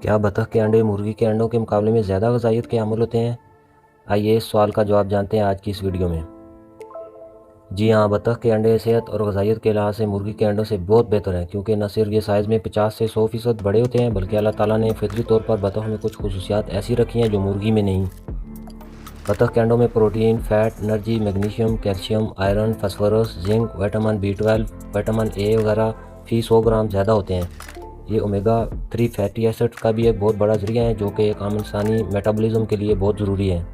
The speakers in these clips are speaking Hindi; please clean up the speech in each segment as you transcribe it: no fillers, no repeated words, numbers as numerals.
क्या बतख के अंडे मुर्गी के अंडों के मुकाबले में ज़्यादा ग़िज़ाइयत के हामिल होते हैं? आइए इस सवाल का जवाब जानते हैं आज की इस वीडियो में। जी हाँ, बतख के अंडे सेहत और ग़िज़ाइयत के लिहाज से मुर्गी के अंडों से बहुत बेहतर हैं, क्योंकि न सिर्फ ये साइज़ में 50 से 100% बड़े होते हैं, बल्कि अल्लाह ताला ने फितरी तौर पर बतख में कुछ खुसूसियात ऐसी रखी हैं जो मुर्गी में नहीं। बतख के अंडों में protein, fat, energy, magnesium, calcium, iron, phosphorus, zinc, vitamin B12, vitamin A वगैरह फ़ी 100 ग्राम ज़्यादा होते हैं। ये ओमेगा 3 फैटी एसिड्स का भी एक बहुत बड़ा ज़रिया है, जो कि एक आम इंसानी मेटाबॉलिज्म के लिए बहुत ज़रूरी है।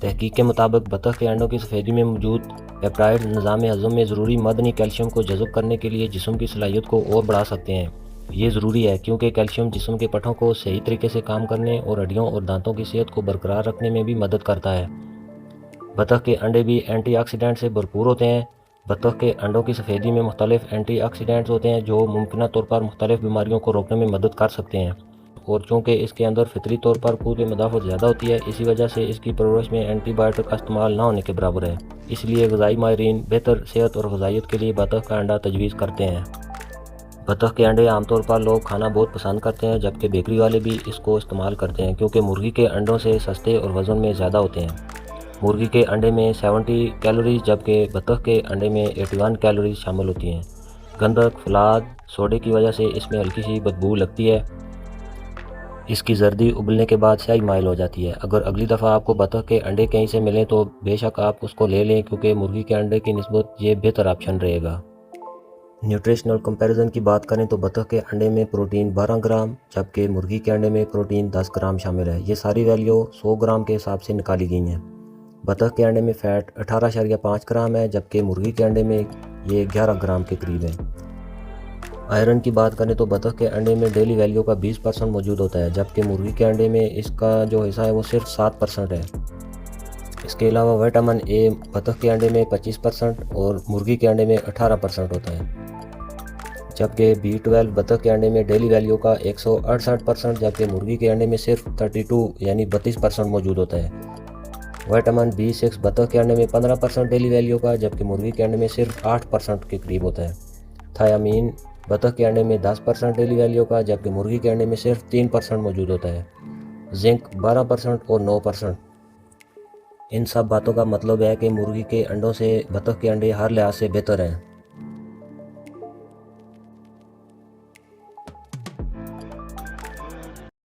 तहकीक के मुताबिक बतख के अंडों की सफ़ेदी में मौजूद पेप्टाइड निज़ाम हज़म में ज़रूरी मदनी कैल्शियम को जज़ब करने के लिए जिस्म की सलाहियत को और बढ़ा सकते हैं। ये ज़रूरी है क्योंकि कैल्शियम जिस्म के पट्टों को सही तरीके से काम करने और हड्डियों और दांतों की सेहत को बरकरार रखने में भी मदद करता है। बतख के अंडे भी एंटीऑक्सीडेंट से भरपूर होते हैं। बतख के अंडों की सफ़ेदी में मुख्तलिफ एंटीऑक्सीडेंट्स होते हैं जो मुमकिन तौर पर मुख्तलिफ बीमारियों को रोकने में मदद कर सकते हैं। और चूँकि इसके अंदर फितरी तौर पर क़ुव्वत मदाफ़त ज़्यादा होती है, इसी वजह से इसकी परवरिश में एंटीबायोटिक का इस्तेमाल ना होने के बराबर है। इसलिए ग़िज़ाई माहिरीन बेहतर सेहत और ग़िज़ाइयत के लिए बतख का अंडा तजवीज़ करते हैं। बतख के अंडे आमतौर पर लोग खाना बहुत पसंद करते हैं, जबकि बेकरी वाले भी इसको इस्तेमाल करते हैं, क्योंकि मुर्गी के अंडों से सस्ते और वज़न में ज़्यादा होते हैं। मुर्गी के अंडे में 70 कैलोरीज जबकि बतख के अंडे में 81 कैलोरीज शामिल होती हैं। गंधक, फलाद, सोडे की वजह से इसमें हल्की सी बदबू लगती है। इसकी जर्दी उबलने के बाद स्याही माइल हो जाती है। अगर अगली दफ़ा आपको बतख के अंडे कहीं से मिलें तो बेशक आप उसको ले लें, क्योंकि मुर्गी के अंडे की निस्बत ये बेहतर ऑप्शन रहेगा। न्यूट्रिशनल कंपैरिजन की बात करें तो बतख के अंडे में प्रोटीन 12 ग्राम जबकि मुर्गी के अंडे में प्रोटीन 10 ग्राम शामिल है। ये सारी वैल्यू 100 ग्राम के हिसाब से निकाली गई हैं। बतख के अंडे में फ़ैट 18.5 ग्राम है, जबकि मुर्गी के अंडे में ये 11 ग्राम के करीब है। आयरन की बात करें तो बतख के अंडे में डेली वैल्यू का 20% मौजूद होता है, जबकि मुर्गी के अंडे में इसका जो हिस्सा है वो सिर्फ 7% है। इसके अलावा विटामिन ए बतख के अंडे में 25% और मुर्गी के अंडे में 18% होता है, जबकि B12 बतख के अंडे में डेली वैल्यू का 168%, जबकि मुर्गी के अंडे में सिर्फ 32 यानी 32% मौजूद होता है। विटामिन B6 बतख के अंडे में 15% डेली वैल्यू का, जबकि मुर्गी के अंडे में सिर्फ 8% के करीब होता है। थायामीन बतख के अंडे में 10% डेली वैल्यू का, जबकि मुर्गी के अंडे में सिर्फ 3% मौजूद होता है। जिंक 12% और 9%। इन सब बातों का मतलब है कि मुर्गी के अंडों से बतख के अंडे हर लिहाज से बेहतर हैं।